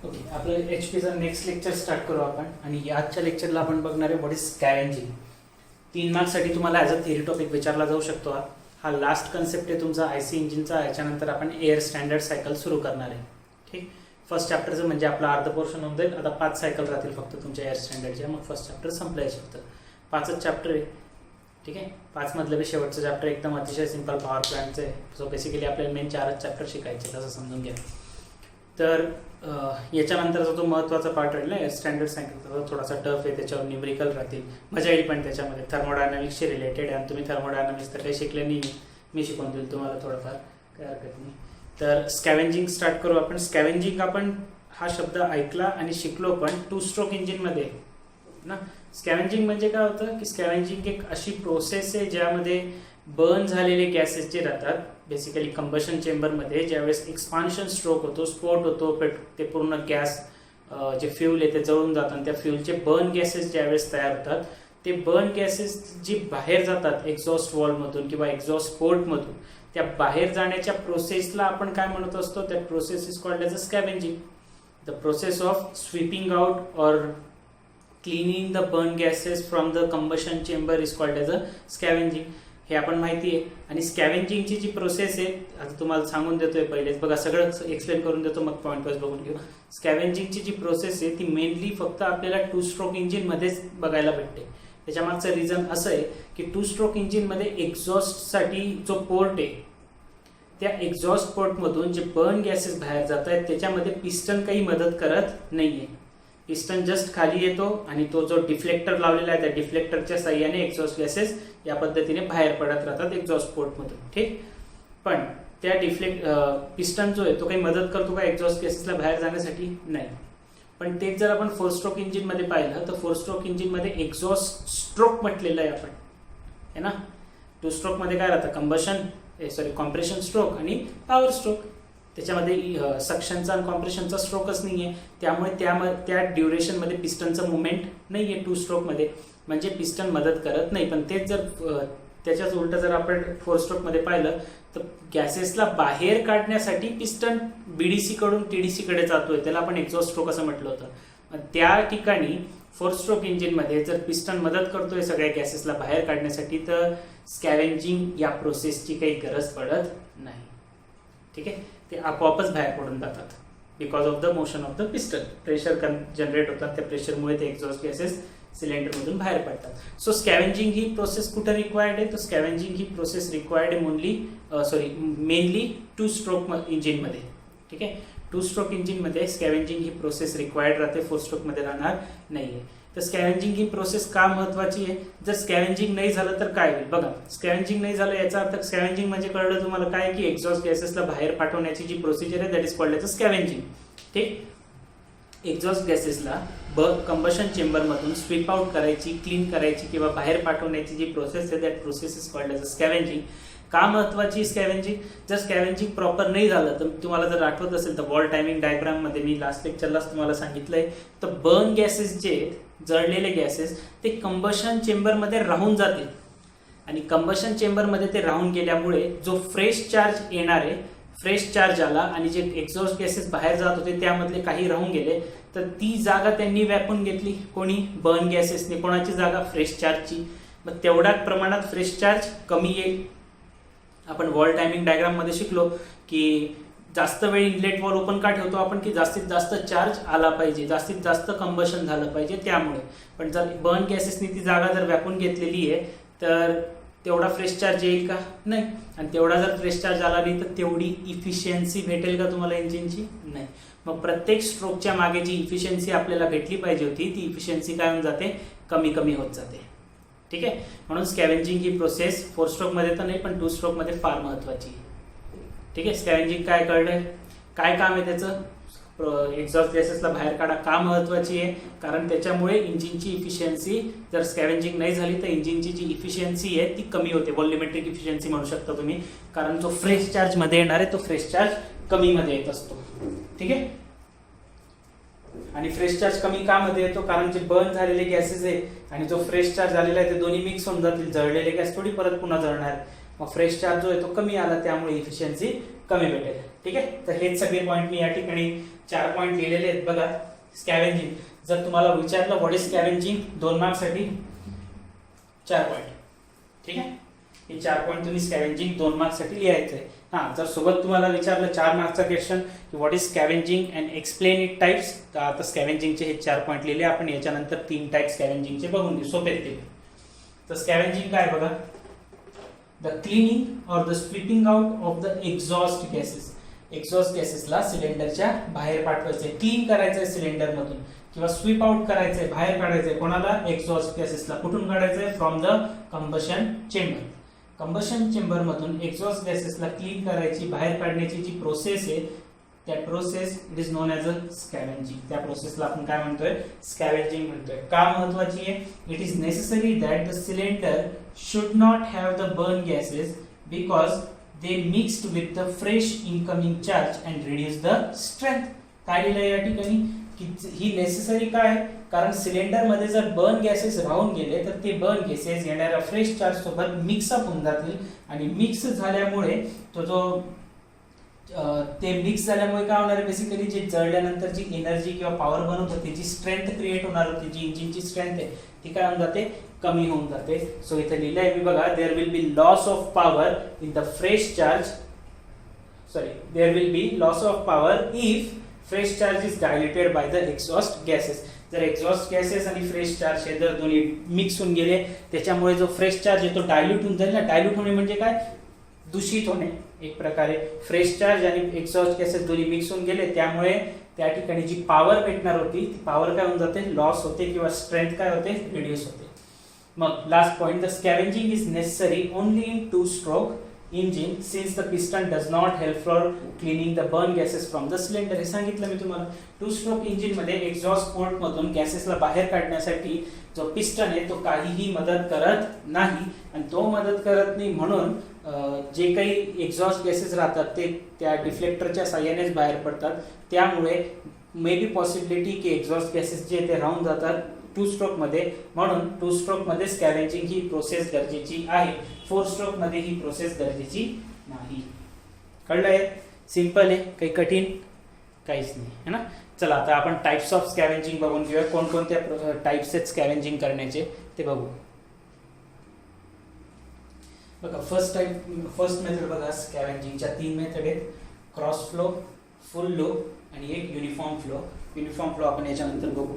Okay, आपलं HP next lecture start करू आपण. आणि आजच्या लेक्चरला आपण बघणार आहे व्हॉट इज स्कॅव्हेंजिंग. 3 मार्क्ससाठी तुम्हाला ॲज अ थिअरी टॉपिक विचारला जाऊ शकतो. हा लास्ट कन्सेप्ट आहे तुमचा IC इंजिनचा. याच्यानंतर आपण एअर स्टँडर्ड सायकल सुरू करणार आहे. ठीक, फर्स्ट चॅप्टरचं म्हणजे आपला अर्ध पोर्शन होऊन जाईल. आता 5 सायकल राहतील फक्त तुमच्या एअर स्टँडर्डच्या. मग फर्स्ट चॅप्टर संपलाय फक्त 5च चॅप्टर आहे. ठीक आहे, 5 मधलं बी शेवटचं चॅप्टर एकदम अतिशय सिंपल पॉवर प्लॅनचं आहे. सो बेसिकली आपल्याला मेन 4च चॅप्टर शिकायचे, तसं समजून घ्या. तर याच्यानंतरचा जो महत्त्वाचा पार्ट राहिला आहे स्टँडर्ड सायकलचा, थोडासा टफ आहे, त्याच्यावर न्यूमेरिकल राहतील. मजा येईल पण त्याच्यामध्ये. थर्मोडायनामिक्सशी रिलेटेड आहे आणि तुम्ही थर्मोडायनामिक्स तर काही शिकले नाही, मी शिकवून देईल तुम्हाला थोडंफार, काय हरकत नाही. तर स्कॅव्हेंजिंग स्टार्ट करू आपण. स्कॅव्हेंजिंग आपण हा शब्द ऐकला आणि शिकलो पण 2 स्ट्रोक इंजिनमध्ये ना. स्कॅव्हेंजिंग म्हणजे काय होतं की स्कॅव्हेंजिंग एक अशी प्रोसेस आहे ज्यामध्ये बर्न झालेले गॅसेस जे राहतात बेसिकली कंबशन चेंबरमध्ये, ज्यावेळेस एक्सपान्शन स्ट्रोक होतो, स्फोट होतो, ते पूर्ण गॅस जे फ्यूल आहे ते जळून जातात. त्या फ्यूलचे बर्न गॅसेस ज्यावेळेस तयार होतात, ते बर्न गॅसेस जी बाहेर जातात एक्झॉस्ट वॉल्वमधून किंवा एक्झॉस्ट पोर्टमधून, त्या बाहेर जाण्याच्या प्रोसेसला आपण काय म्हणत असतो, त्या process is called as a scavenging. The process of sweeping out or cleaning the burn gases from the combustion chamber is called as a scavenging. हे आपण माहिती आहे. आणि स्कॅव्हेंजिंगची जी प्रोसेस आहे, आता तुम्हाला सांगून देतोय पहिलेच, बघा सगळं एक्सप्लेन करून देतो, मग पॉईंट वाईज बघून घेऊ. स्कॅव्हेंजिंगची जी प्रोसेस आहे ती मेनली फक्त आपल्याला 2 स्ट्रोक इंजिनमध्येच बघायला भेटते. त्याच्या मागचं रिझन असं आहे की 2 स्ट्रोक इंजिनमध्ये एक्झॉस्टसाठी जो पोर्ट आहे, त्या एक्झॉस्ट पोर्टमधून जे बर्न गॅसेस बाहेर जात आहेत त्याच्यामध्ये पिस्टन काही मदत करत नाहीये. पिस्टन जस्ट खाली येतो आणि तो जो डिफ्लेक्टर लावलेला आहे त्या डिफ्लेक्टरच्या साह्याने एक्झॉस्ट गॅसेस या पद्धतीने बाहेर पडत राहतात एक्झॉस्ट पोर्टमधून. ठीक, पण त्या पिस्टन जो आहे तो काही मदत करतो का एक्झॉस्ट गॅसेसला बाहेर जाण्यासाठी? नाही. पण तेच जर आपण 4 स्ट्रोक इंजिनमध्ये पाहिलं तर 4 स्ट्रोक इंजिनमध्ये एक्झॉस्ट स्ट्रोक म्हटलेलं आहे आपण, है ना. 2 स्ट्रोकमध्ये काय राहतं, कॉम्प्रेशन स्ट्रोक आणि पॉवर स्ट्रोक. त्याच्यामध्ये सक्शनचा आणि कॉम्प्रेशनचा स्ट्रोकच नाहीये, त्यामुळे त्या ड्युरेशनमध्ये पिस्टनचं मुवमेंट नाहीये 2 स्ट्रोकमध्ये, म्हणजे पिस्टन मदत करत नाही. पण तेच जर त्याच्याच उलट जर आपण 4 स्ट्रोकमध्ये पाहिलं तर गॅसेसला बाहेर काढण्यासाठी पिस्टन BDC कडून TDC कडे जातोय, त्याला आपण एक्झॉस्ट स्ट्रोक असं म्हटलं होतं. त्या ठिकाणी 4 स्ट्रोक इंजिनमध्ये जर पिस्टन मदत करतोय सगळ्या गॅसेसला बाहेर काढण्यासाठी, तर स्कॅव्हेंजिंग या प्रोसेसची काही गरज पडत नाही. ठीक आहे, ते आपोआपच बाहेर पडून जातात because of the motion of the piston. Pressure generate होतात, त्या प्रेशरमुळे ते एक्झॉस्ट गॅसेस सिलेंडरमधून बाहेर पडतात. सो स्कॅव्हेंजिंग ही प्रोसेस कुठं रिक्वायर्ड आहे? तर स्कॅव्हेंजिंग ही प्रोसेस रिक्वायर्ड आहे मेनली 2 स्ट्रोक इंजिनमध्ये. ठीक आहे, 2 स्ट्रोक इंजिनमध्ये स्कॅव्हेंजिंग ही प्रोसेस रिक्वायर्ड राहते, 4 स्ट्रोकमध्ये राहणार नाहीये. तर स्कॅव्हेंजिंग ही प्रोसेस का महत्वाची आहे? जर स्कॅव्हेंजिंग नाही झालं तर काय होईल? बघा, स्कॅव्हेंजिंग नाही झालं याचा अर्थ स्कॅव्हेंजिंग म्हणजे कळलं तुम्हाला काय की एक्झॉस्ट गॅसेसला बाहेर पाठवण्याची जी प्रोसिजर आहे that is called as a scavenging. ठीक, एक्झॉस्ट गॅसेसला कंबशन चेंबरमधून स्वीप आउट करायची, क्लीन करायची किंवा बाहेर पाठवण्याची जी प्रोसेस आहे that process is called as a scavenging. का महत्वाची स्कॅव्हेंजिंग? जर स्कॅव्हेंजिंग प्रॉपर नाही झालं तर तुम्हाला जर आठवत असेल तर वॉल टायमिंग डायग्राम मध्ये मी लास्ट लेक्चरलाच तुम्हाला सांगितलंय, तर बर्न गॅसेस जे जळलेले गॅसेस ते कंबशन चेंबरमध्ये राहून जातील आणि कंबशन चेंबरमध्ये ते राहून गेल्यामुळे जो फ्रेश चार्ज येणार आहे, फ्रेश चार्ज आला आणि जे एक्झॉस्ट गॅसेस बाहेर जात होते त्यामधले काही राहून गेले, तर ती जागा त्यांनी व्यापून घेतली. कोणी? बर्न गॅसेसने. कोणाची जागा? फ्रेश चार्जची. मग तेवढ्याच प्रमाणात फ्रेश चार्ज कमी येईल. आपण वॉल टायमिंग डायग्राम मध्ये शिकलो की जास्त वेळ इनलेट वॉल ओपन का ठेवतो आपण, की जास्तीत जास्त चार्ज आला पाहिजे, जास्तीत जास्त कंबशन झालं पाहिजे त्यामुळे. पण जर बर्न गॅसेसनी ती जागा जर व्यापून घेतलेली आहे तर तेवढा फ्रेश चार्ज येईल का? नाही. आणि तेवढा जर फ्रेश चार्ज आला नाही तर तेवढी इफिशियन्सी भेटेल का तुम्हाला इंजिनची? नाही. मग प्रत्येक स्ट्रोकच्या मागे जी इफिशियन्सी आपल्याला भेटली पाहिजे होती ती इफिशियन्सी काय होऊन जाते? कमी कमी होत जाते. ठीक आहे, म्हणून स्कॅव्हेंजिंग ही प्रोसेस 4 स्ट्रोकमध्ये तर नाही पण 2 स्ट्रोकमध्ये फार महत्वाची. ठीक आहे, स्कॅव्हेंजिंग काय कळलंय? काय काम आहे त्याचं? एक्झॉस्ट गॅसेसला बाहेर काढा. का महत्वाची आहे? कारण त्याच्यामुळे इंजिनची इफिशियन्सी, जर स्कॅव्हेंजिंग नाही झाली तर इंजिनची जी इफिशियन्सी आहे ती कमी होते. व्हॉल्युमेट्रिक इफिशियन्सी म्हणू शकता तुम्ही, कारण जो फ्रेश चार्ज मध्ये येणार आहे तो फ्रेश चार्ज कमी मध्ये येत असतो. ठीक आहे, आणि फ्रेश चार्ज कमी का मध्ये येतो? कारण जे बर्न झालेले गॅसेस आहे आणि जो फ्रेश चार्ज झालेला आहे ते दोन्ही मिक्स होऊन जातील. जळलेले गॅस थोडी परत पुन्हा जळणार, मग फ्रेश चार्ज जो आहे तो कमी आला, त्यामुळे इफिशियन्सी कमी भेटेल. ठीक आहे. तर हेच सगळे पॉईंट मी या ठिकाणी 4 पॉईंट लिहिलेले आहेत बघा. स्कॅव्हेंजिंग जर तुम्हाला विचारलं व्हॉट इज स्कॅव्हेंजिंग 2 मार्क्ससाठी 4 पॉईंट. ठीक आहे. हे 4 पॉईंट तुम्ही स्कॅव्हेंजिंग 2 मार्क्ससाठी लिहायचं आहे. हां, जर सोबत तुम्हाला विचारलं 4 मार्क्सचा क्वेश्चन की what is scavenging and explain it types, तर आता स्कॅव्हेंजिंगचे हे 4 पॉईंट लिहिले आपण. याच्यानंतर 3 टाइप स्कॅव्हेंजिंगचे बघून घेऊ, सोपे ते. तर स्कॅव्हेंजिंग काय बघा, the cleaning or the sweeping out of the exhaust gases. Exhaust गॅसेसला सिलेंडरच्या बाहेर पाठवायचंय, क्लीन करायचंय सिलेंडर मधून, किंवा स्वीप आउट करायचंय, बाहेर काढायचंय. कोणाला? एक्झॉस्ट गॅसेसला. कुठून काढायचंय? From the combustion chamber. Combustion chamber मधून एक्झॉस्ट गॅसेसला क्लीन करायची, बाहेर काढण्याची जी प्रोसेस आहे, त्या process it is known as a scavenging. त्या प्रोसेसला आपण काय म्हणतोय? स्कॅव्हेंजिंग म्हणतोय. का महत्वाची आहे? It is necessary that the cylinder should not have the burn gases because they mixed with the fresh incoming charge and reduce the strength. काय लिहिलंय या ठिकाणी की ही नेसेसरी काय आहे? कारण सिलेंडर मध्ये जर बर्न गॅसेस राहून गेले तर ते बर्न गॅसेस येणाऱ्या फ्रेश चार्ज सोबत मिक्सअप होऊन जातील, आणि मिक्स झाल्यामुळे तो जो ते मिक्स झाल्यामुळे काय होणार आहे? बेसिकली जे जळल्यानंतर जी एनर्जी किंवा पॉवर बनवतं त्याची स्ट्रेंथ क्रिएट होणार होती, जी इंजिनची स्ट्रेंथ आहे ती काय होऊन जाते? कमी होऊन जाते. सो इथे लिहिलंय मी बघा, there will be loss of power in the fresh charge, sorry there will be loss of power if fresh charge is diluted by the exhaust gases. जर एक्झॉस्ट गॅसेस आणि फ्रेश चार्ज हे जर दोन्ही mix होऊन गेले, त्याच्यामुळे जो fresh charge आहे तो डायल्यूट होऊन जाईल ना. डायल्यूट होणे म्हणजे काय? दूषित होणे एक प्रकारे. फ्रेश चार्ज आणि एक्झॉस्ट गॅसेस दोन्ही मिक्स होऊन गेले, त्यामुळे त्या ठिकाणी जी पॉवर भेटणार होती ती पॉवर काय होऊन जाते? लॉस होते, किंवा स्ट्रेंथ काय होते? रिड्यूस होते. मग last point, the scavenging is necessary only in 2 stroke engine since the piston does not help for cleaning the burn gases from the cylinder. हे सांगितलं मी तुम्हाला. 2 स्ट्रोक इंजिन मध्ये एक्झॉस्ट पोर्ट मधून गॅसेसला बाहेर काढण्यासाठी जो पिस्टन आहे तो काहीही मदत करत नाही, आणि तो मदत करत नाही म्हणून जे काही एक्झॉस्ट गॅसेस राहतात ते त्या डिफ्लेक्टरच्या साह्यानेच बाहेर पडतात. त्यामुळे मे बी पॉसिबिलिटी की एक्झॉस्ट गॅसेस जे ते राहून जातात 2 स्ट्रोक मध्ये, म्हणून 2 स्ट्रोक मध्ये स्कॅव्हेंजिंग ही प्रोसेस गरजेची आहे. 4 स्ट्रोक मध्ये ही प्रोसेस गरजेची नाही. कळलंय? सिंपल आहे, काही कठीण काहीच नाही है ना. चला आता आपण टाइप्स ऑफ स्कॅव्हेंजिंग बघून घेऊया. कोणकोणत्या टाइप्स आहेत स्कॅव्हेंजिंग करण्याचे ते बघू. बघा, फर्स्ट मेथड बघा स्कॅव्हेंजिंगच्या 3 मेथड आहेत. क्रॉस फ्लो, फुल लूप आणि एक युनिफॉर्म फ्लो. युनिफॉर्म फ्लो आपण याच्यानंतर बघू.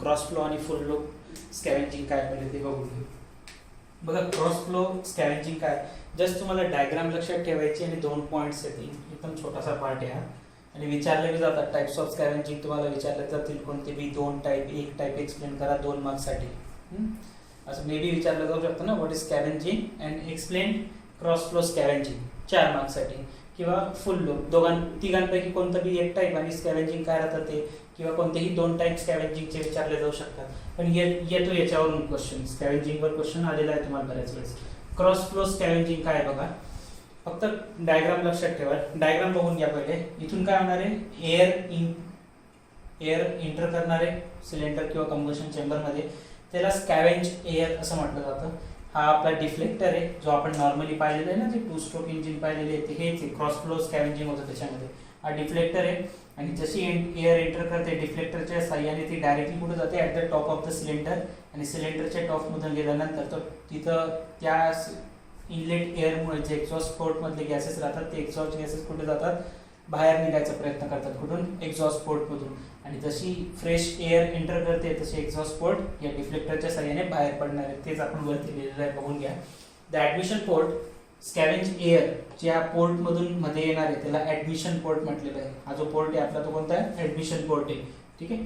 क्रॉस फ्लो आणि फुल लूप स्कॅव्हेंजिंग काय पहिले ते बघू. बघा, क्रॉस फ्लो स्कॅव्हेंजिंग काय, जस्ट तुम्हाला डायग्राम लक्षात ठेवायची आणि 2 पॉइंट्स येतील. एकदम छोटासा पार्ट आहे हा, आणि विचारले जातात टाइप्स ऑफ स्कॅव्हेंजिंग. तुम्हाला विचारले जातील कोणते बी 2 टाइप, एक टाइप एक्सप्लेन करा 2 मार्क्ससाठी. असं मे बी विचारलं जाऊ शकतं ना, what is scavenging and explain cross flow scavenging 4 मार्क्ससाठी, किंवा फुल लूप तिघांपैकी कोणतं बी एक टाइप आणि स्कॅव्हेंजिंग काय राहतं ते, किंवा कोणतेही 2 टाइप स्कॅव्हेंजिंगचे विचारले जाऊ शकतात. पण येतो याच्यावरून क्वेश्चन, स्कॅव्हेंजिंगवर क्वेश्चन आलेला आहे तुम्हाला बऱ्याच वेळेस. क्रॉस फ्लो स्कॅव्हेंजिंग काय बघा, फक्त डायग्राम लक्षात ठेवा. डायग्राम बघून घ्या पहिले. इथून काय होणार आहे? एअर एंटर करणार आहे सिलेंडर किंवा कंबशन चेंबर मध्ये, त्याला स्कॅव्हेंज एअर असं म्हटलं जातं. हा आपला डिफ्लेक्टर आहे जो आपण नॉर्मली पाहिलेला आहे ना, जे 2 स्ट्रोक इंजिन पाहिलेले आहे ते हेच आहे. क्रॉस फ्लो स्कॅव्हेंजिंग होतं त्याच्यामध्ये. हा डिफ्लेक्टर आहे, आणि जशी एअर एंटर करते डिफ्लेक्टरच्या साह्याने ती डायरेक्टली कुठे जाते? At the top of the cylinder, आणि सिलेंडरच्या टॉपमधून गेल्यानंतर तिथं त्या इनलेट एअरमुळे जे एक्झॉस्ट पोर्ट मधले गॅसेस राहतात ते एक्झॉस्ट गॅसेस कुठे जातात? बाहेर निघायचा प्रयत्न करतात. कुठून? एक्झॉस्ट पोर्ट मधून. आणि जशी फ्रेश एअर एंटर करते तशी एक्झॉस्ट पोर्ट या डिफ्लेक्टरच्या साह्याने बाहेर पडणार आहे. तेच आपण वरती लिहिलेलं आहे, बघून घ्या. द ऍडमिशन पोर्ट स्कॅव्हेंज एअर ज्या पोर्ट मधून मध्ये येणार आहे त्याला ऍडमिशन पोर्ट म्हटलेलं आहे. हा जो पोर्ट आहे आपला तो कोणता आहे? ऍडमिशन पोर्ट आहे. ठीक आहे.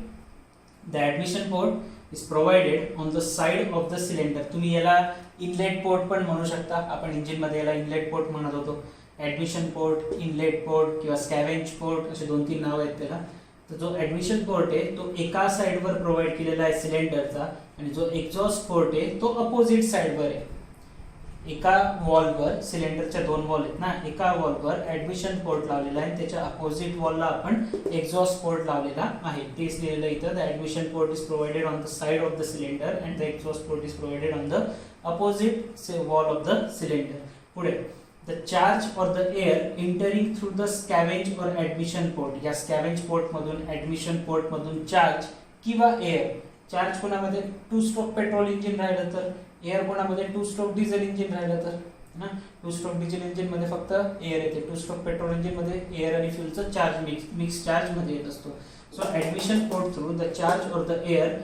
The admission port is provided on the side of the cylinder. तुम्ही याला इनलेट पोर्ट पण म्हणू शकता. आपण इंजिन मध्ये याला इनलेट पोर्ट म्हणत होतो. ऍडमिशन पोर्ट, इनलेट पोर्ट किंवा स्कॅव्हेंज पोर्ट असे 2-3 नाव आहेत त्याला. तर जो ऍडमिशन पोर्ट आहे तो एका साइडवर प्रोव्हाइड केलेला आहे सिलेंडरचा, आणि जो एक्झॉस्ट पोर्ट आहे तो अपोजिट साइडवर आहे. एका वॉलवर, सिलेंडरच्या 2 वॉल आहेत ना, एका वॉलवर ऍडमिशन पोर्ट लावलेला आहे, त्याच्या अपोजिट वॉलला आपण एक्झॉस्ट पोर्ट लावलेला आहे. तेच लिहिलेलं इथं. The admission port is provided on the side of the cylinder and the exhaust port is provided on the opposite wall of the cylinder. पुढे the charge or the air entering through the scavenge or admission port. या scavenge port मधून admission port मधून charge किंवा air. Charge कोणामध्ये 2 stroke petrol engine राहिलं तर, air कोणामध्ये 2 stroke diesel engine राहिलं तर ना. 2 स्ट्रोक डिझेल इंजिन मध्ये फक्त एअर येते, 2 स्ट्रोक पेट्रोल इंजिन मध्ये एअर आणि फ्यूलचा चार्ज मिक्स चार्ज मध्ये येत असतो. So admission port through the charge or the air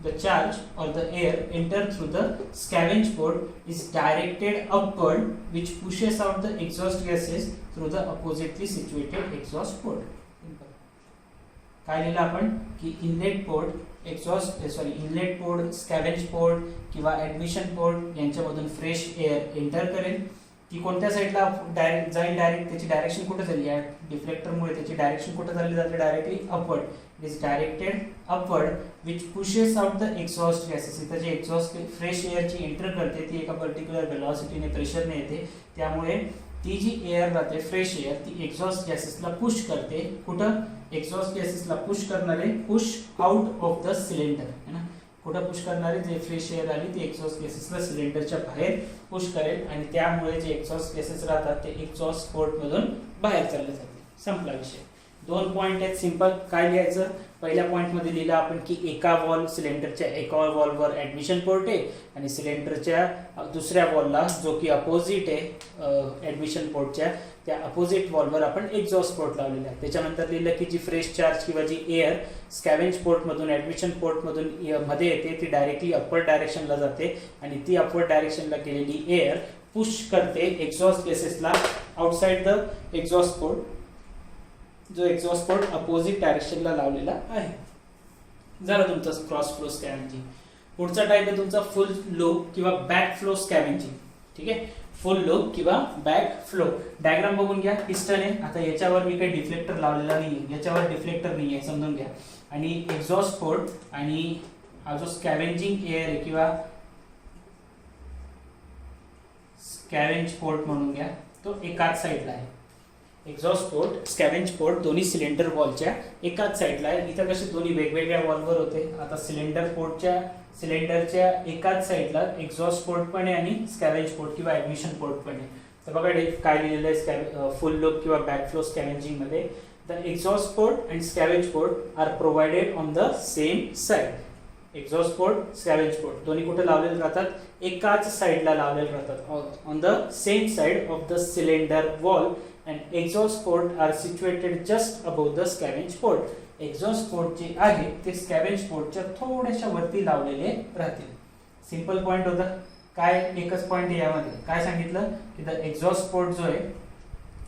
the charge or the air enter through the scavenge port is directed upward, which pushes out the exhaust gases through the oppositely situated exhaust port. काय लिहिलं आपण की inlet port inlet port, scavenge port किंवा admission port यांच्यामधून fresh air enter करेल. ती कोणत्या साईडला जाईल डायरेक्ट, त्याची डायरेक्शन कुठे झाली, या डिफ्लेक्टरमुळे त्याची डायरेक्शन कुठे झाली जाते, directly upward. It is directed upward which pushes out the exhaust gases. इथं जे एक्झॉस्ट फ्रेश एअरची एंटर करते ती एका पर्टिक्युलर वेलॉसिटीने प्रेशरने येते, त्यामुळे ती जी एअर राहते फ्रेश एअर ती एक्झॉस्ट गॅसेसला पुश करते. कुठं एक्झॉस्ट गॅसेसला पुश करणारे push out of the cylinder है ना. कुठं पुश करणारे जे फ्रेश एअर आली ती एक्झॉस्ट गॅसेसला सिलेंडरच्या बाहेर पुश करेल आणि त्यामुळे जे एक्झॉस्ट गॅसेस राहतात ते एक्झॉस्ट पोर्ट मधून बाहेर चालले जाते. संपला विषय. 2 पॉइंट आहेत सिंपल. काय लिहायचं, पहिल्या पॉइंट मध्ये लिहिलं आपण की एका वॉल सिलेंडरच्या एका वॉलवर ऍडमिशन पोर्ट आहे आणि सिलेंडरच्या दुसऱ्या वॉलला जो की अपोजिट आहे ऍडमिशन पोर्टच्या त्या अपोजिट वॉलवर आपण एक्झॉस्ट पोर्ट लावलेला आहे. त्याच्यानंतर लिहिलं की जी फ्रेश चार्ज किंवा जी एअर स्कॅव्हेंज पोर्ट मधून ऍडमिशन पोर्ट मधून मध्ये येते ती डायरेक्टली अपवर्ड डायरेक्शनला जाते आणि ती अपवर्ड डायरेक्शनला गेलेली एअर पुश करते एक्झॉस्ट गॅसेसला आउटसाइड द एक्झॉस्ट पोर्ट, जो एक्झॉस्ट पोर्ट अपोजिट डायरेक्शनला लावलेला आहे. झालं तुमचं क्रॉस फ्लो स्कॅव्हेंजिंग. पुढचा टाइप आहे तुमचा फुल लो किंवा बॅक फ्लो स्कॅव्हेंजिंग. ठीक आहे, फुल लो किंवा बॅक फ्लो. डायग्राम बघून घ्या. पिस्टन आहे, आता याच्यावर मी काही डिफ्लेक्टर लावलेला नाहीये, याच्यावर डिफ्लेक्टर नाहीये समजून घ्या. आणि एक्झॉस्ट पोर्ट आणि हा जो स्कॅव्हेंजिंग एअर आहे किंवा स्कॅव्हेंज पोर्ट म्हणून घ्या, तो एकाच साईडला आहे. एक्झॉस्ट पोर्ट, स्कॅव्हेंज पोर्ट दोन्ही सिलेंडर वॉलच्या एकाच साईडला आहे. इथं कसे दोन्ही वेगवेगळ्या वॉलवर होते, आता सिलेंडरच्या एकाच साईडला एक्झॉस्ट पोर्ट पण आहे आणि स्कॅव्हेंज पोर्ट किंवा ऍडमिशन पोर्ट पण आहे. तर बघा काय लिहिलेलं आहे फुल लो किंवा बॅक फ्लो स्कॅव्हेंजिंग मध्ये. The exhaust port and scavenge port are provided on the same side. Exhaust port, scavenge port दोन्ही कुठे लावलेले राहतात, एकाच साईडला लावलेले राहतात on the same side of the cylinder wall. and exhaust port are situated just above the scavenge port. exhaust port जे आहे ते scavenge portच्या थोड्याशा वरती लावलेले राहतील. सिंपल पॉइंट होता. काय एकच पॉइंट आहे यामध्ये. काय सांगितलं की द एक्झॉस्ट पोर्ट जो आहे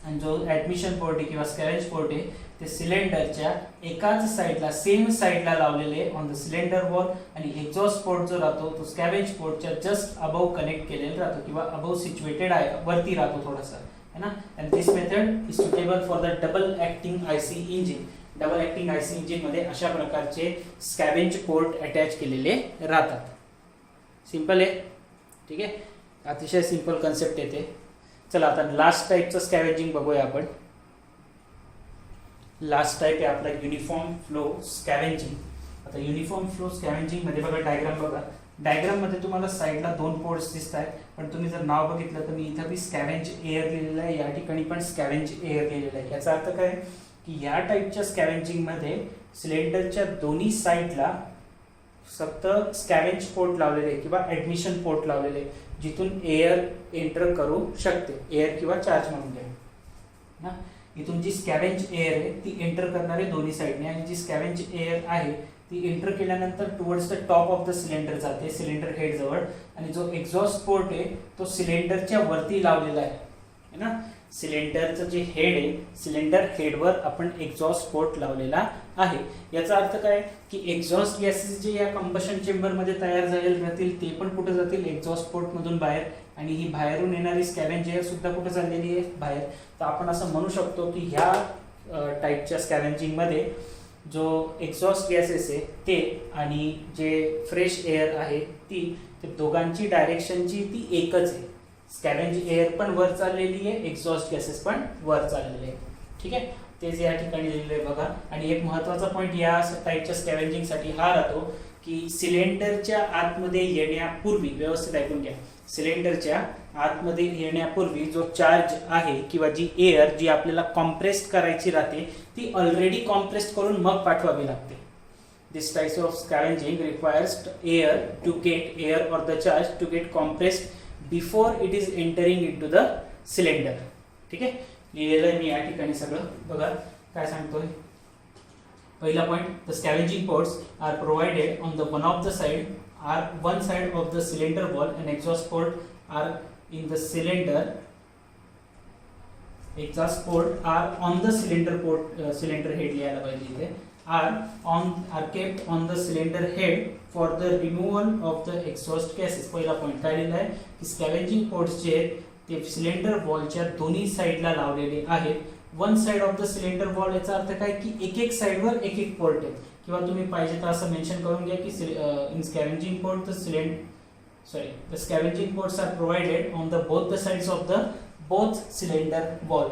आणि जो ऍडमिशन पोर्ट आहे किंवा स्कॅव्हेंज पोर्ट आहे ते सिलेंडरच्या एकाच साईडला सेम साईडला लावलेले ऑन द सिलेंडर वॉल आणि एक्झॉस्ट पोर्ट जो राहतो तो स्कॅव्हेंज पोर्टच्या जस्ट अबव कनेक्ट केलेला राहतो किंवा अबव सिच्युएटेड आहे, वरती राहतो थोडासा है ना. and this method is suitable for the double acting IC engine. Double acting IC engine मध्ये अशा प्रकारचे स्कॅव्हेंज पोर्ट अटॅच केलेले राहतात. सिंपल आहे. ठीक आहे, अतिशय सिंपल कन्सेप्ट येते. चला आता लास्ट टाइपचं स्कॅव्हेंजिंग बघूया आपण. लास्ट टाइप आहे आपला युनिफॉर्म फ्लो स्कॅव्हेंजिंग. आता युनिफॉर्म फ्लो स्कॅव्हेंजिंग मध्ये बघा डायग्राम बघा. डायग्राम मध्ये तुम्हाला साईडला 2 पोर्ट्स दिसत आहेत, पण तुम्ही जर नाव बघितलं तर मी इथं बी स्कॅव्हेंज एअर लिहिलेलं आहे, या ठिकाणी पण स्कॅव्हेंज एअर लिहिलेलं आहे. याचा अर्थ काय की या टाइपच्या स्कॅव्हेंजिंग मध्ये सिलेंडरच्या दोन्ही साईडला फक्त स्कॅव्हेंज पोर्ट लावलेले किंवा ऍडमिशन पोर्ट लावलेले जिथून एअर एंटर करू शकते. एअर किंवा चार्ज म्हणून घ्या ना. इथून जी स्कॅव्हेंज एअर आहे ती एंटर करणारे दोन्ही साईडने आणि जी स्कॅव्हेंज एअर आहे ती एंटर केल्यानंतर towards the top of the cylinder जाते, सिलेंडर हेड जवळ. आणि जो एक्झॉस्ट पोर्ट आहे तो सिलेंडरच्या वरती लावलेला आहे ना. सिलेंडरचं जे हेड आहे सिलेंडर हेडवर आपण एक्झॉस्ट पोर्ट लावलेला आहे. याचा अर्थ काय की एक्झॉस्ट गॅसेस जे या कंबशन चेंबर मध्ये तयार झालेले राहतील ते पण कुठे जातील, एक्झॉस्ट पोर्ट मधून बाहेर. आणि ही बाहेरून येणारी स्कॅव्हेंज एअर सुद्धा कुठे चाललेली आहे, बाहेर. तर आपण असं म्हणू शकतो की ह्या टाइपच्या स्कॅव्हेंजिंग मध्ये जो एक्झॉस्ट गॅसेस आहे ते आणि जे फ्रेश एअर आहे ती दोघांची डायरेक्शनची ती एकच आहे. स्कॅव्हेंज एअर पण वर चाललेली आहे, एक्झॉस्ट गॅसेस पण वर चाललेले आहे. ठीक आहे, तेच या ठिकाणी लिहिलेलं आहे बघा. आणि एक महत्त्वाचा पॉईंट या टाइपच्या स्कॅव्हेंजिंग साठी हा राहतो की सिलेंडरच्या आतमध्ये येण्यापूर्वी, व्यवस्थित ऐकून घ्या, सिलेंडरच्या आतमध्ये येण्यापूर्वी जो चार्ज आहे किंवा जी एअर जी आपल्याला कॉम्प्रेस्ड करायची राहते ती ऑलरेडी कॉम्प्रेस्ड करून मग पाठवावी लागते. This type of scavenging requires air or the charge to get compressed before it is entering into the cylinder. ठीक आहे, लिहिलेलं आहे मी या ठिकाणी सगळं. बघा काय सांगतोय. पहिला point, the scavenging ports are provided on the one side of the cylinder wall and exhaust port are in the cylinder. Exhaust port are on the cylinder head लिहायला पाहिजे इथे. are kept on the cylinder head for the removal of the exhaust gases. पहिला point काय लिहिला आहे की स्कॅव्हेंजिंग ports जे ते सिलेंडर वॉलच्या दोन्ही साइडला लावलेले आहेत. One side of the cylinder wall याचा अर्थ काय की एक साइडवर एक पोर्ट आहेत, किंवा तुम्ही पाहिजे तर असं मेन्शन करून घ्या की in scavenging port the scavenging ports are provided on both the sides of the cylinder wall.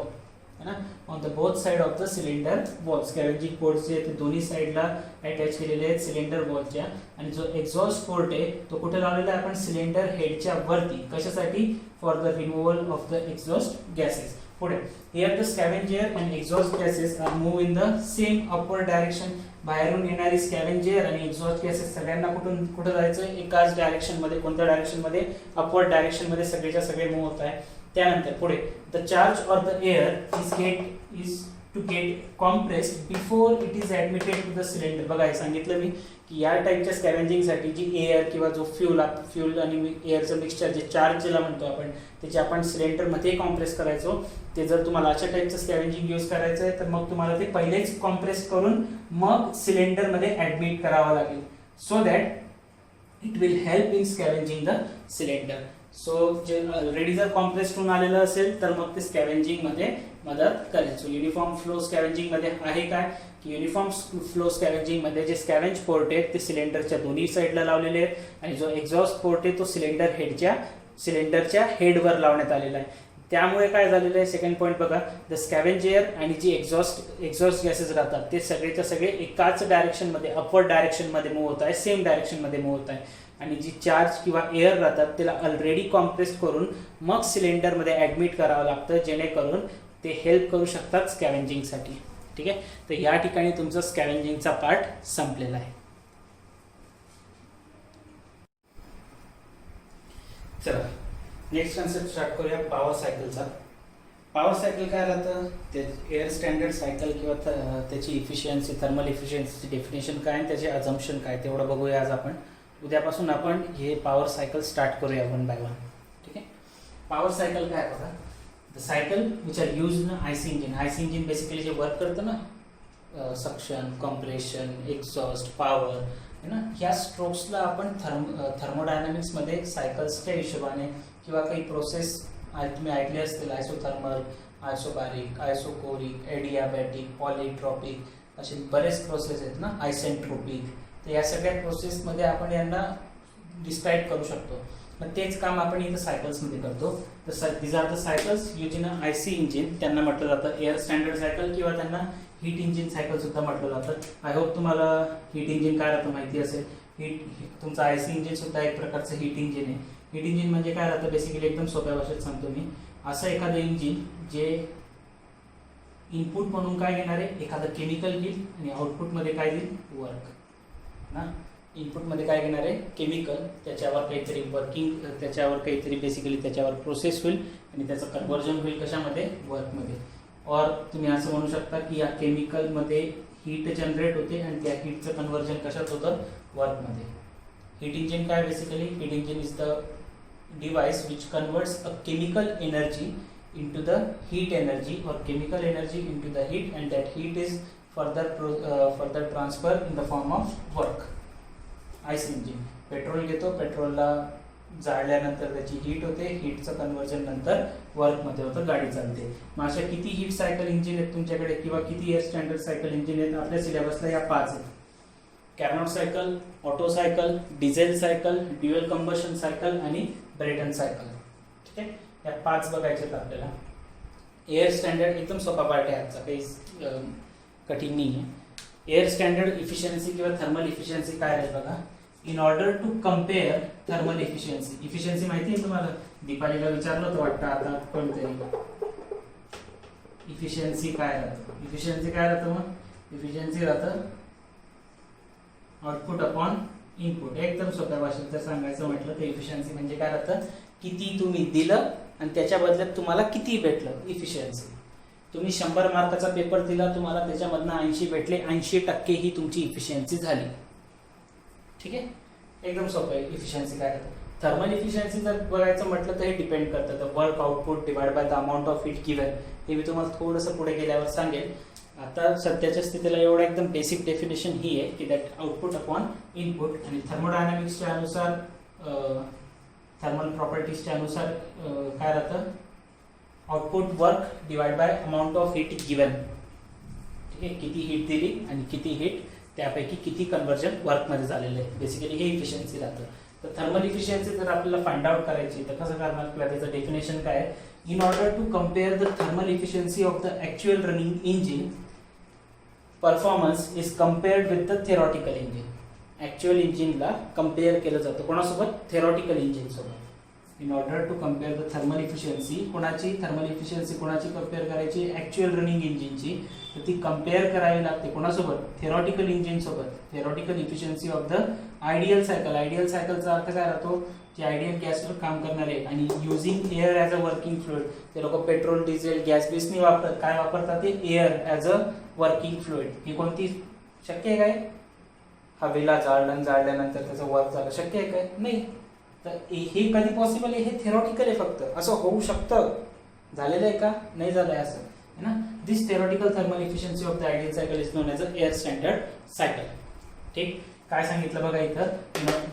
है ना, on the both side of the cylinder wall scavenging ports जे ते दोन्ही साइडला अटॅच केलेले आहेत सिलेंडर वॉलच्या. आणि जो एक्झॉस्ट पोर्ट आहे तो कुठे लावलेला आहे आपण सिलेंडर हेडच्या वरती. कशासाठी? For the removal of the exhaust gases. पुढे, here the scavenger and exhaust gases are move in the same upward direction. बाहेरून येणारी स्कॅव्हेंजर आणि एक्झॉस्ट गॅसेस सगळ्यांना कुठे जायचं? एकाच डायरेक्शन मध्ये. कोणत्या डायरेक्शन मध्ये? अपवर्ड डायरेक्शन मध्ये सगळेच्या सगळे मूव्ह होत आहे. त्यानंतर पुढे, the charge or the air is to get compressed before it is admitted to the cylinder. बघा हे सांगितलं मी की या टाईपच्या स्कॅव्हेंजिंगसाठी जी एअर किंवा जो फ्यूल आणि एअरचं मिक्सचर जे चार्ज ज्याला म्हणतो आपण, त्याचे आपण सिलेंडरमध्ये कॉम्प्रेस करायचो. ते जर तुम्हाला अशा टाईपचं स्कॅव्हेंजिंग यूज करायचं आहे तर मग तुम्हाला ते पहिलेच कॉम्प्रेस करून मग सिलेंडरमध्ये ऍडमिट करावं लागेल, so that it will help in scavenging the cylinder. So जे ऑलरेडी जर कॉम्प्रेस्ड होऊन आलेलं असेल तर मग ते स्कॅव्हेंजिंग मध्ये मदत करेल. सो युनिफॉर्म फ्लो स्कॅव्हेंजिंग मध्ये आहे काय की युनिफॉर्म फ्लो स्कॅव्हेंजिंग मध्ये जे स्कॅव्हेंज पोर्ट आहेत ते सिलेंडरच्या दोन्ही साईडला लावलेले आहेत, आणि जो एक्झॉस्ट पोर्ट आहे तो सिलेंडरच्या हेडवर लावण्यात आलेला आहे. त्यामुळे काय झालेलं आहे, सेकंड पॉईंट बघा, द स्कॅव्हेंजर आणि जी एक्झॉस्ट गॅसेस राहतात ते सगळेच्या सगळे एकाच डायरेक्शन मध्ये, अपवर्ड डायरेक्शन मध्ये मूव्ह होत आहे, सेम डायरेक्शन मध्ये मूव्ह होत आहे. आणि जी चार्ज किंवा एअर राहतात त्याला ऑलरेडी कॉम्प्रेस करून मग सिलेंडरमध्ये ऍडमिट करावं लागतं, जेणेकरून ते हेल्प करू शकतात स्कॅव्हेंजिंगसाठी. ठीक आहे, तर या ठिकाणी तुमचा स्कॅव्हेंजिंगचा पार्ट संपलेला आहे. चला नेक्स्ट कन्सेप्ट स्टार्ट करूया पॉवर सायकलचा. पॉवर सायकल काय राहतं, ते एअर स्टँडर्ड सायकल किंवा त्याची इफिशियन्सी, थर्मल इफिशियन्सीची डेफिनेशन काय आणि त्याचे अझम्पशन काय तेवढं बघूया आज आपण. उद्यापासून आपण हे पॉवर सायकल स्टार्ट करूया वन बाय वन. ठीक आहे, पॉवर सायकल काय बघा, the cycle which are use in IC engine. IC engine basically जे वर्क करतं ना, सक्शन, कॉम्प्रेशन, एक्झॉस्ट, पॉवर, है ना, ह्या स्ट्रोक्सला आपण थर्मोडायनामिक्समध्ये सायकल्सच्या हिशोबाने किंवा काही प्रोसेस तुम्ही ऐकले असतील, आयसोथर्मल, आयसोबॅरिक, आयसोकोरिक, एडियाबॅटिक, पॉलिट्रॉपिक, असे बरेच प्रोसेस आहेत ना, आयसेंट्रोपिक. तर या सगळ्या प्रोसेसमध्ये आपण यांना डिस्क्राईब करू शकतो. मग तेच काम आपण इथं सायकल्समध्ये करतो. तर these are the cycles use in IC engine. त्यांना म्हटलं जातं एअर स्टँडर्ड सायकल किंवा त्यांना हीट इंजिन सायकल सुद्धा म्हटलं जातं. आय होप तुम्हाला हीट इंजिन काय राहतं माहिती असेल. तुमचं आयसी इंजिन सुद्धा एक प्रकारचं हीट इंजिन आहे. हीट इंजिन म्हणजे काय राहतं, बेसिकली एकदम सोप्या भाषेत सांगतो मी, असं एखादं इंजिन जे इनपुट म्हणून काय घेणार आहे, एखादं केमिकल घेईल आणि आउटपुटमध्ये काय देईल, वर्क ना. इनपुटमध्ये काय घेणार आहे, केमिकल, त्याच्यावर काहीतरी वर्किंग, त्याच्यावर काहीतरी बेसिकली त्याच्यावर प्रोसेस होईल आणि त्याचं कन्व्हर्जन होईल कशामध्ये, वर्कमध्ये. और तुम्ही असं म्हणू शकता की या केमिकलमध्ये हीट जनरेट होते आणि त्या हीटचं कन्व्हर्जन कशात होतं, वर्कमध्ये. हीट इंजिन काय, basically heat engine is the device which converts a chemical energy into the heat energy or chemical energy into the heat, and that heat is further transfer in the form of work. IC engine petrol घेतो, पेट्रोलला जाळल्यानंतर त्याची heat होते, हीटचं conversion नंतर वर्कमध्ये होतं, गाडी चालते. मग अशा किती हीट सायकल इंजिन आहेत तुमच्याकडे किंवा किती एअर स्टँडर्ड सायकल इंजिन आहेत आपल्या सिलेबसला, या 5 आहेत. Carnot cycle, Otto cycle, diesel cycle, dual combustion cycle आणि ब्रेटन सायकल. ठीक आहे, या 5 बघायचे आहेत आपल्याला. एअर स्टँडर्ड एकदम सोपा पार्ट आहे आजचा, काही कठीण नाही आहे. एअर स्टँडर्ड इफिशियन्सी किंवा थर्मल इफिशियन्सी काय आहे बघा. In order to compare thermal efficiency. Efficiency माहिती आहे तुम्हाला, दीपालीला विचारलं होतं वाटतं आता कोणतरी. इफिशियन्सी काय राहतं? इफिशियन्सी काय राहतं? मग इफिशियन्सी राहतं आउटपुट अपॉन इनपुट. एकदम सोप्या भाषेत जर सांगायचं म्हटलं तर इफिशियन्सी म्हणजे काय राहतं? किती तुम्ही दिलं आणि त्याच्या बदल्यात तुम्हाला किती भेटलं, इफिशियन्सी. तुम्ही 100 मार्काचा पेपर दिला, तुम्हाला त्याच्यामधनं 80 भेटले, 80% ही तुमची इफिशियन्सी झाली. ठीक आहे, एकदम सोपं आहे. इफिशियन्सी काय राहतं? थर्मल इफिशियन्सी जर बघायचं म्हटलं तर हे डिपेंड करतं the work output divide by the amount of heat given. हे मी तुम्हाला थोडंसं पुढे गेल्यावर सांगेल. आता सध्याच्या स्थितीला एवढं एकदम बेसिक डेफिनेशन ही आहे की दॅट आउटपुट अपॉन इनपुट. आणि थर्मोडायनामिक्सच्या अनुसार, थर्मल प्रॉपर्टीजच्या अनुसार काय राहतं? Output work divide by amount of heat given. ठीक आहे, किती हीट दिली आणि किती हीट, त्यापैकी किती कन्व्हर्जन वर्कमध्ये झालेलं आहे. बेसिकली हे इफिशियन्सी राहतं. तर थर्मल इफिशियन्सी जर आपल्याला फाइंड आउट करायची तर कसं करणार किंवा त्याचं डेफिनेशन काय आहे? In order to compare the thermal efficiency of the actual running engine performance is compared with the theoretical engine. Actual इंजिनला कम्पेअर केलं जातं कोणासोबत? थेरॉटिकल इंजिन सोबत. In order to compare the thermal efficiency, कोणाची thermal efficiency कोणाची compare करायची? Actual running इंजिनची. तर ती कम्पेअर करावी लागते कोणासोबत? थेरॉटिकल इंजिन सोबत. Theoretical efficiency of the ideal cycle. Ideal सायकलचा अर्थ काय राहतो? जे आयडियल गॅसवर काम करणारे आणि using air as a working fluid. ते लोक पेट्रोल, डिझेल, गॅस बेस नाही वापरत. काय वापरतात? ते air as a working fluid. ही कोणती शक्य आहे काय? हवेला जाळल्यानंतर त्याचं वर्क झालं, शक्य आहे काय? नाही. तर हे कधी पॉसिबल आहे? हे थेरॉटिकल आहे फक्त. असं होऊ शकतं. झालेलं आहे का? नाही झालं आहे असं है ना. This theoretical thermal efficiency of the ideal cycle is known as a air standard cycle. ठीक, काय सांगितलं बघा इथं,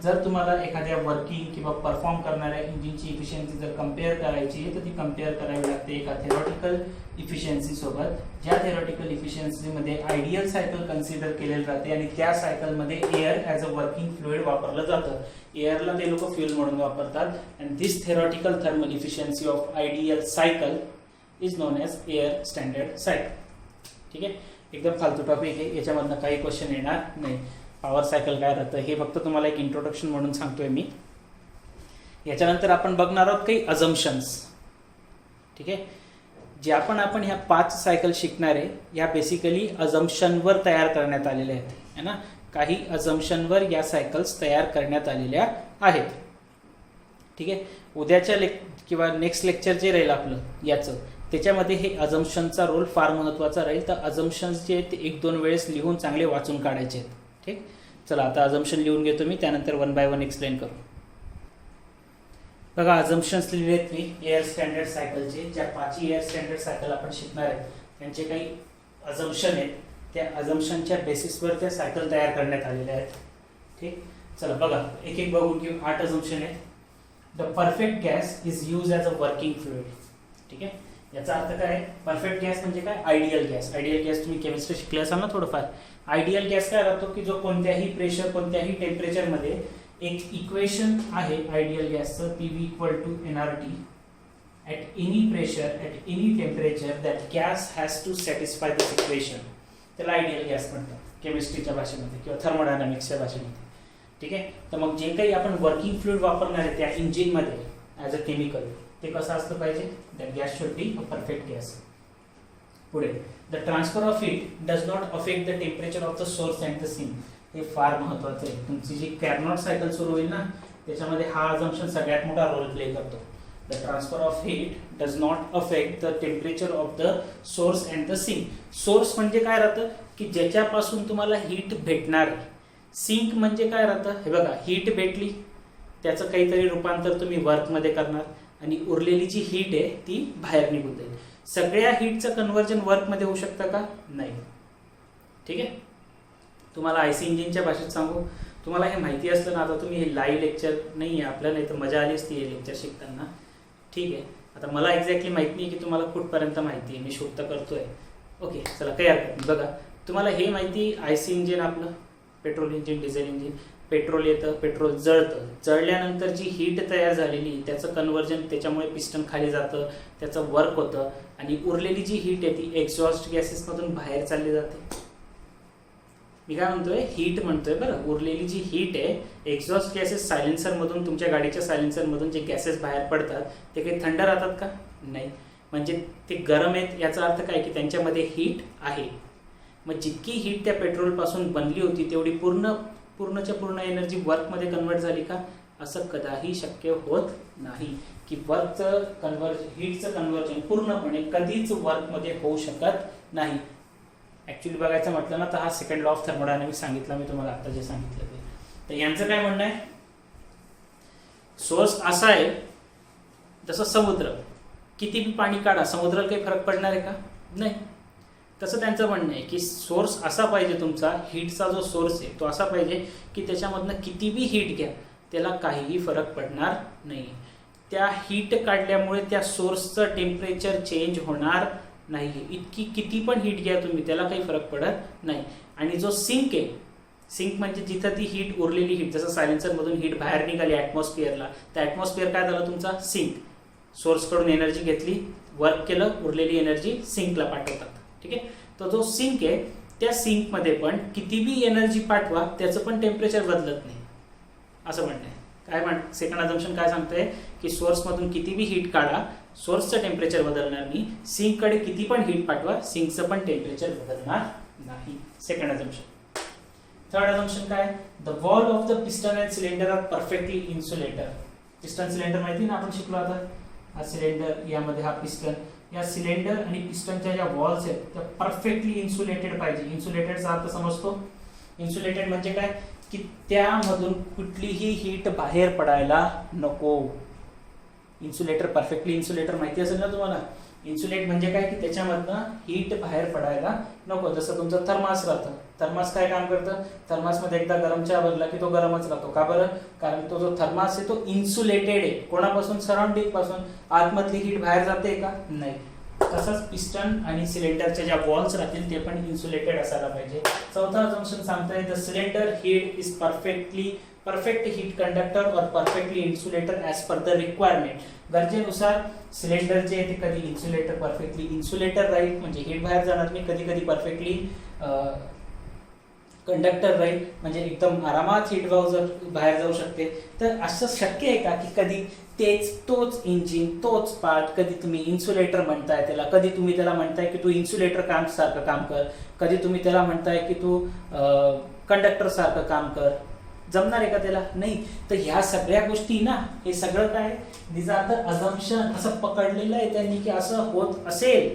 जर तुम्हाला एखाद्या वर्किंग किंवा परफॉर्म करणाऱ्या इंजिनची इफिशियन्सी जर कम्पेअर करायची आहे तर ती कम्पेअर करावी लागते एका थेरॉटिकल इफिशियन्सी सोबत. ज्या थेरॉटिकल इफिशियन्सीमध्ये आयडियल सायकल कन्सिडर केलेलं राहते आणि त्या सायकलमध्ये air as a working fluid वापरलं जातं. एअरला ते लोक फ्युल म्हणून वापरतात. And this theoretical thermal efficiency of ideal cycle is known as air standard cycle. ठीक आहे, एकदम फालतू टॉपिक आहे, याच्यामधनं काही क्वेश्चन येणार नाही. पॉवर सायकल काय राहतं हे फक्त तुम्हाला एक इंट्रोडक्शन म्हणून सांगतोय मी. याच्यानंतर आपण बघणार आहोत काही अझम्पशन्स. ठीक आहे, जे आपण ह्या 5 सायकल शिकणार आहे ह्या बेसिकली अझम्पशनवर तयार करण्यात आलेल्या आहेत है ना. काही अझम्पशनवर या सायकल्स तयार करण्यात आलेल्या आहेत. ठीक आहे, उद्याच्या किंवा नेक्स्ट लेक्चर जे राहील आपलं याचं, त्याच्यामध्ये हे अझम्पशनचा रोल फार महत्त्वाचा राहील. तर अझम्पशन्स जे आहेत ते 1-2 वेळेस लिहून चांगले वाचून काढायचे आहेत. ठीक, चला आता अझम्पशन लिहून घेतो मी, त्यानंतर 1 बाय 1 एक्सप्लेन करू. बघा, अझम्पशन्स लिहिलेत मी एअर स्टँडर्ड सायकलचे. ज्या 5 एअर स्टँडर्ड सायकल आपण शिकणार आहेत त्यांचे काही अझम्पशन आहेत. त्या अझम्पशनच्या बेसिसवर त्या सायकल तयार करण्यात आलेल्या आहेत. ठीक, चला बघा एक एक बघून घेऊ. 8 अझम्पशन आहेत. The perfect gas is use as a working fluid. ठीक आहे, याचा अर्थ काय? परफेक्ट गॅस म्हणजे काय? Ideal gas. आयडियल गॅस तुम्ही केमिस्ट्री शिकले असाल ना थोडंफार. आयडियल गॅस काय राहतो की जो कोणत्याही प्रेशर, कोणत्याही टेम्परेचरमध्ये, एक इक्वेशन आहे आयडियल गॅसचं, PV = nRT. At any pressure, at any temperature that gas has to satisfy this equation. त्याला आयडियल गॅस म्हणतात केमिस्ट्रीच्या भाषेमध्ये किंवा थर्मोडायनामिक्सच्या भाषेमध्ये. ठीक आहे, तर मग जे काही आपण वर्किंग फ्लुइड वापरणार आहे त्या इंजिनमध्ये ॲज अ केमिकल, ते कसं असलं पाहिजे? That gas should be a perfect gas. पुढे, the transfer of heat does not affect the temperature of the source and the sink. हे फार महत्त्वाचं आहे. तुमची जी कॅर्नॉट सायकल सुरू होईल ना त्याच्यामध्ये हा अझम्पशन सगळ्यात मोठा रोल प्ले करतो. The transfer of heat does not affect the temperature of the source and the sink. Source म्हणजे काय राहतं की ज्याच्यापासून तुम्हाला हीट भेटणार आहे. सिंक म्हणजे काय राहतं? हे बघा, हीट भेटली त्याचं काहीतरी रूपांतर तुम्ही वर्कमध्ये करणार आणि उरलेली जी हीट आहे ती बाहेर निघून जाईल. सगळ्या हीटचं कन्व्हर्जन वर्कमध्ये होऊ शकतं का? नाही. ठीक आहे, तुम्हाला IC इंजिनच्या भाषेत सांगू, तुम्हाला हे माहिती असलं ना, आता तुम्ही हे लाईव्ह लेक्चर नाही आहे आपल्याला, नाही तर मजा आली असती हे लेक्चर शिकताना. ठीक आहे, आता मला एक्झॅक्टली माहिती नाही की तुम्हाला कुठपर्यंत माहिती आहे, मी शोध तर करतोय. ओके, चला काही हरकत नाही. बघा, तुम्हाला हे माहिती IC इंजिन आपलं, petrol engine, diesel engine, petrol येतं, पेट्रोल जळतं, जळल्यानंतर जी हीट तयार झालेली त्याचं कन्व्हर्जन, त्याच्यामुळे पिस्टन खाली जातं, त्याचं वर्क होतं आणि उरलेली जी हीट आहे ती एक्झॉस्ट गॅसेसमधून बाहेर चालली जाते. मी काय म्हणतोय, हीट म्हणतोय बरं. उरलेली जी हीट आहे, एक्झॉस्ट गॅसेस सायलेन्सरमधून, तुमच्या गाडीच्या सायलेन्सरमधून जे गॅसेस बाहेर पडतात ते काही थंड राहतात का? नाही. म्हणजे ते गरम आहेत, याचा अर्थ काय की त्यांच्यामध्ये हीट आहे. मग जितकी हीट त्या पेट्रोलपासून बनली होती तेवढी पूर्णच्या पूर्ण एनर्जी वर्कमध्ये कन्वर्ट झाली का? असं कदाही शक्य होत नाही की हीटचं कन्व्हर्जन पूर्णपणे कधीच वर्कमध्ये होऊ शकत नाही. ॲक्च्युली बघायचं म्हटलं ना तर हा सेकंड लॉ ऑफ थर्मोडायनामिक्स सांगितला मी तुम्हाला आता जे सांगितलं ते. तर यांचं काय म्हणणं आहे, सोर्स असा आहे जसं समुद्र, किती बी पाणी काढा समुद्राला काही फरक पडणार आहे का? नाही. तसं त्यांचं म्हणणं आहे की सोर्स असा पाहिजे तुमचा, हीटचा जो सोर्स आहे तो असा पाहिजे की त्याच्यामधनं किती बी हीट घ्या त्याला काहीही फरक पडणार नाही. त्या हीट काढल्यामुळे त्या सोर्सचं टेम्परेचर चेंज होणार नाही. इतकी किती पण हीट घ्या तुम्ही त्याला काही फरक पडत नाही. आणि जो सिंक आहे, सिंक म्हणजे जिथं ती हीट, उरलेली हीट, जसं सायलेन्सरमधून हीट बाहेर निघाली ॲटमॉस्फिअरला, तर ॲटमॉस्फिअर काय झालं तुमचा? सिंक. सोर्सकडून एनर्जी घेतली, वर्क केलं, उरलेली एनर्जी सिंकला पाठवतात. ठीक आहे. तो जो सिंक आहे त्या सिंकमध्ये पण किती बी एनर्जी पाठवा त्याचं पण टेम्परेचर बदलत नाही असं म्हणणं आहे. सेकंड अझम्पशन काय सांगतंय की सोर्समधून किती बी हीट काढा सोर्सचं टेम्परेचर बदलणार नाही, सिंककडे किती पण हीट पाठवा सिंकचं पण टेम्परेचर बदलणार नाही. Second assumption. थर्ड अझम्पशन काय, the wall of the piston and cylinder are perfectly insulator. Piston cylinder माहिती ना आपण शिकलो आता. हा सिलेंडर, यामध्ये हा पिस्टन. या सिलेंडर आणि पिस्टनच्या ज्या वॉल्स आहेत त्या परफेक्टली इन्सुलेटेड पाहिजे. इन्सुलेटेडचा अर्थ समजतो. इन्सुलेटेड म्हणजे काय की त्यामधून कुठलीही हीट बाहेर पडायला नको. इन्सुलेटर, परफेक्टली इन्सुलेटर माहिती असेल ना तुम्हाला. इन्सुलेट म्हणजे काय की त्याच्यामधनं हीट बाहेर पडायला नको. जसं तुमचं थर्मास राहतं. थर्मास काय काम करतं, थर्मासमध्ये एकदा गरम चहा भरला की तो गरमच राहतो. का बरं? कारण तो जो थर्मास आहे तो इन्सुलेटेड आहे. कोणापासून? सराउंडिंग पासून. आतमधली हीट बाहेर जाते का? नाही. तसंच पिस्टन आणि सिलेंडरच्या ज्या वॉल्स राहतील ते पण इन्सुलेटेड असायला पाहिजे. चौथा अझम्पशन सांगतोय the cylinder heat is perfect heat conductor or perfectly insulator as per the requirement. गरजेनुसार सिलेंडर जे आहे ते कधी परफेक्टली इन्सुलेटर राहील म्हणजे हीट बाहेर जाणार नाही, कधी कधी परफेक्टली कंडक्टर राहील म्हणजे एकदम आरामात हीट बाहेर जाऊ शकते. तर असं शक्य आहे का की कधी तोच इंजिन, तोच पार्ट, कधी तुम्ही इन्सुलेटर म्हणताय त्याला, कधी तुम्ही त्याला म्हणताय की तू इन्सुलेटर सारखं काम कर, कधी तुम्ही त्याला म्हणताय की तू कंडक्टर सारखं काम कर. जमणार आहे का त्याला? नाही. तर ह्या सगळ्या गोष्टी ना, हे सगळं काय दिस आर द अझम्पशन. असं पकडलेलं आहे त्यांनी की असं होत असेल,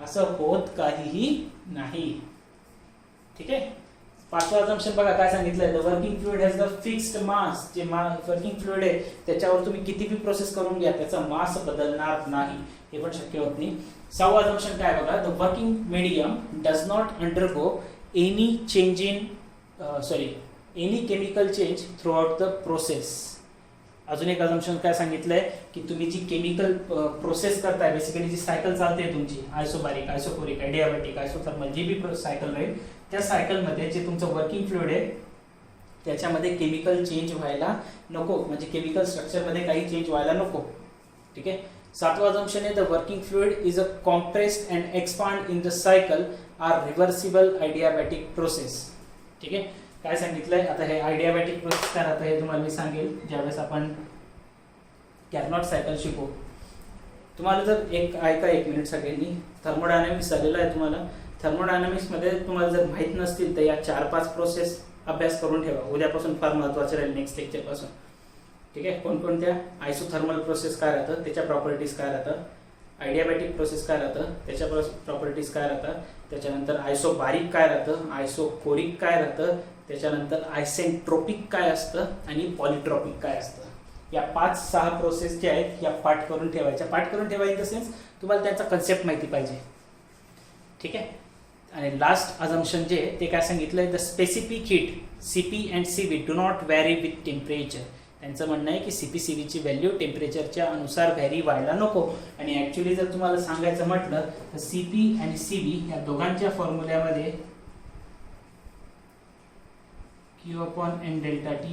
असं होत काहीही नाही. ठीक आहे. पाचवा अझम्पशन बघा काय सांगितलंय, the working fluid has the fixed mass. जे वर्किंग फ्लुइड आहे त्याच्यावर तुम्ही किती बी प्रोसेस करून घ्या त्याचा मास बदलणार नाही. हे पण शक्य होत नाही. सहावा अझम्पशन काय बघा, the working medium does not undergo any chemical change throughout the process. अजून एक अझम्पशन काय सांगितलंय की तुम्ही जी केमिकल प्रोसेस करताय, बेसिकली जी सायकल चालते तुमची, आयसोबारिक, आयसोकोरिक, ॲडियाबॅटिक, आयसोथर्मल, जी बी सायकल राहील त्या सायकलमध्ये जे तुमचं वर्किंग फ्लुइड आहे त्याच्यामध्ये केमिकल चेंज व्हायला नको, म्हणजे केमिकल स्ट्रक्चरमध्ये काही चेंज व्हायला नको. ठीक आहे. सातवा अझम्पशन आहे the working fluid is a compressed and expand in the cycle are reversible adiabatic process. ठीक आहे. काय सांगितलंय आता, हे आयडियाबॅटिक प्रोसेस काय राहतं हे तुम्हाला मी सांगेल ज्यावेळेस आपण कॅर्नॉट सायकल शिकू. तुम्हाला जर ऐका एक मिनिट सगळ्यांनी, थर्मोडायनामिक्स झालेलं आहे तुम्हाला. थर्मोडायनामिक्समध्ये तुम्हाला जर माहीत नसतील तर या 4-5 प्रोसेस अभ्यास करून ठेवा. उद्यापासून फार महत्त्वाचे राहील नेक्स्ट लेक्चरपासून. ठीक आहे. कोणकोणत्या? आयसोथर्मल प्रोसेस काय राहतं त्याच्या प्रॉपर्टीज काय राहतं, आयडियाबॅटिक प्रोसेस काय राहतं त्याच्या प्रॉपर्टीज काय राहतात, त्याच्यानंतर आयसोबारिक काय राहतं, आयसोकोरिक काय राहतं, त्याच्यानंतर आयसेंट्रोपिक काय असतं आणि पॉलिट्रॉपिक काय असतं. या 5-6 प्रोसेस जे आहेत या पाठ करून ठेवायच्या. पाठ करून ठेवा इन द सेन्स तुम्हाला त्यांचा कन्सेप्ट माहिती पाहिजे. ठीक आहे. आणि लास्ट अझम्पशन जे ते काय सांगितलंय, the specific heat CP and CV do not vary with temperature. त्यांचं म्हणणं आहे की CP CVची व्हॅल्यू टेम्परेचरच्या अनुसार व्हॅरी व्हायला नको. आणि ॲक्च्युली जर तुम्हाला सांगायचं म्हटलं तर CP आणि CV या दोघांच्या फॉर्म्युल्यामध्ये Q/N∆T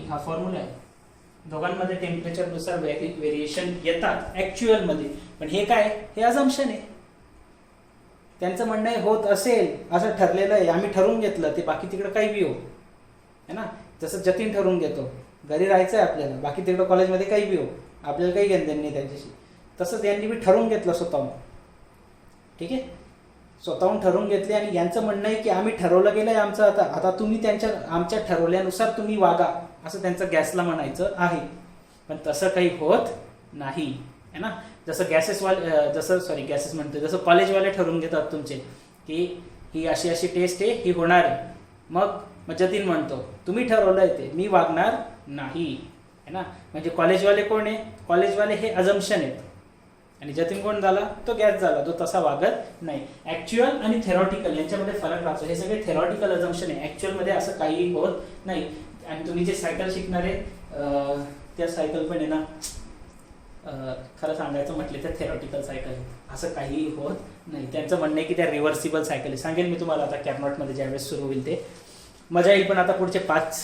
हा फॉर्म्युला आहे. दोघांमध्ये टेम्परेचरनुसार व्हेरिएशन येतात ॲक्च्युअलमध्ये, पण हे काय, हे अझम्पशन आहे. त्यांचं म्हणणं आहे होत असेल असं ठरलेलं आहे, आम्ही ठरवून घेतलं, ते बाकी तिकडं काही बी हो, है ना. जसं जतीन ठरवून घेतो घरी राहायचं आहे आपल्याला, बाकी तिकडं कॉलेजमध्ये काही बी हो, आपल्याला काही घेणं देणं नाही त्यांच्याशी. तसंच यांनी बी ठरवून घेतलं स्वतःहून. ठीक आहे, स्वतःहून ठरवून घेतले आणि यांचं म्हणणं आहे की आम्ही ठरवलं गेलं आहे आमचं, आता तुम्ही आमच्या ठरवल्यानुसार तुम्ही वागा, असं त्यांचं गॅसला म्हणायचं आहे. पण तसं काही होत नाही, है ना. जसं गॅसेस म्हणतो, जसं कॉलेजवाले ठरवून घेतात तुमचे की ही अशी अशी टेस्ट आहे, ही होणार आहे. मग जतीन म्हणतो तुम्ही ठरवलं आहे ते, मी वागणार नाही, है ना. म्हणजे कॉलेजवाले कोण आहे? कॉलेजवाले हे अजम्पशन आहेत आणि जतीन कोण झाला? तो गॅस झाला, तो तसा वागत नाही. ॲक्च्युअल आणि थेरॉटिकल यांच्यामध्ये फरक राहतो. हे सगळे थेरॉटिकल अजम्पशन आहे, ॲक्च्युअलमध्ये असं काही होत नाही. आणि तुम्ही जे सायकल शिकणार आहे त्या सायकल पण आहे ना, खरं सांगायचं म्हटलं तर थेरॉटिकल सायकल आहे, असं काहीही होत नाही. त्यांचं म्हणणं आहे की त्या रिव्हर्सिबल सायकल आहे. सांगेल मी तुम्हाला आता कॅबनॉटमध्ये ज्यावेळेस सुरू होईल ते मजा येईल. पण आता पुढचे 5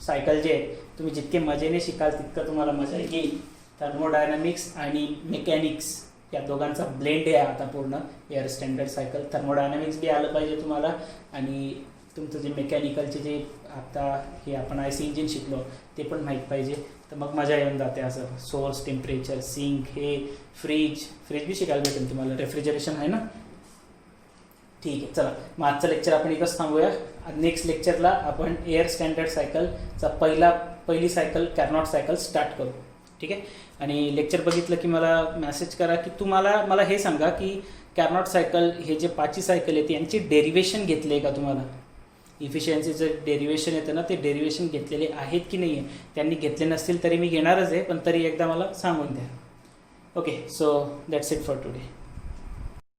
सायकल जे आहेत तुम्ही जितके मजेने शिकाल तितकं तुम्हाला मजा येईल. थर्मोडायनामिक्स आणि मेकॅनिक्स या दोघांचा ब्लेंड आहे आता पूर्ण एअर स्टँडर्ड सायकल. थर्मोडायनामिक्स बी आलं पाहिजे तुम्हाला आणि तुमचं जे मेकॅनिकलचे जे आता हे आपण IC इंजिन शिकलो ते पण माहीत पाहिजे. तर मग मजा येऊन जाते. असं सोर्स, टेम्परेचर, सिंक, हे फ्रीज बी शिकायला भेटेल तुम्हाला. रेफ्रिजरेशन आहे ना. ठीक आहे, चला मग आजचं लेक्चर आपण इथंच थांबूया. नेक्स्ट लेक्चरला आपण एअर स्टँडर्ड सायकलचा पहिली सायकल कॅर्नॉट सायकल स्टार्ट करू. ठीक आहे. आणि लेक्चर बघितलं की मला मेसेज करा की मला हे सांगा की कॅर्नॉट सायकल हे जे 5 सायकल आहेत यांची डेरिवेशन घेतले आहे का तुम्हाला? इफिशियन्सीचं डेरिवेशन येतं ना, ते डेरिवेशन घेतलेले आहेत की नाही आहे. त्यांनी घेतले नसतील तरी मी घेणारच आहे, पण तरी एकदा मला सांगून द्या. Okay, so that's it for today.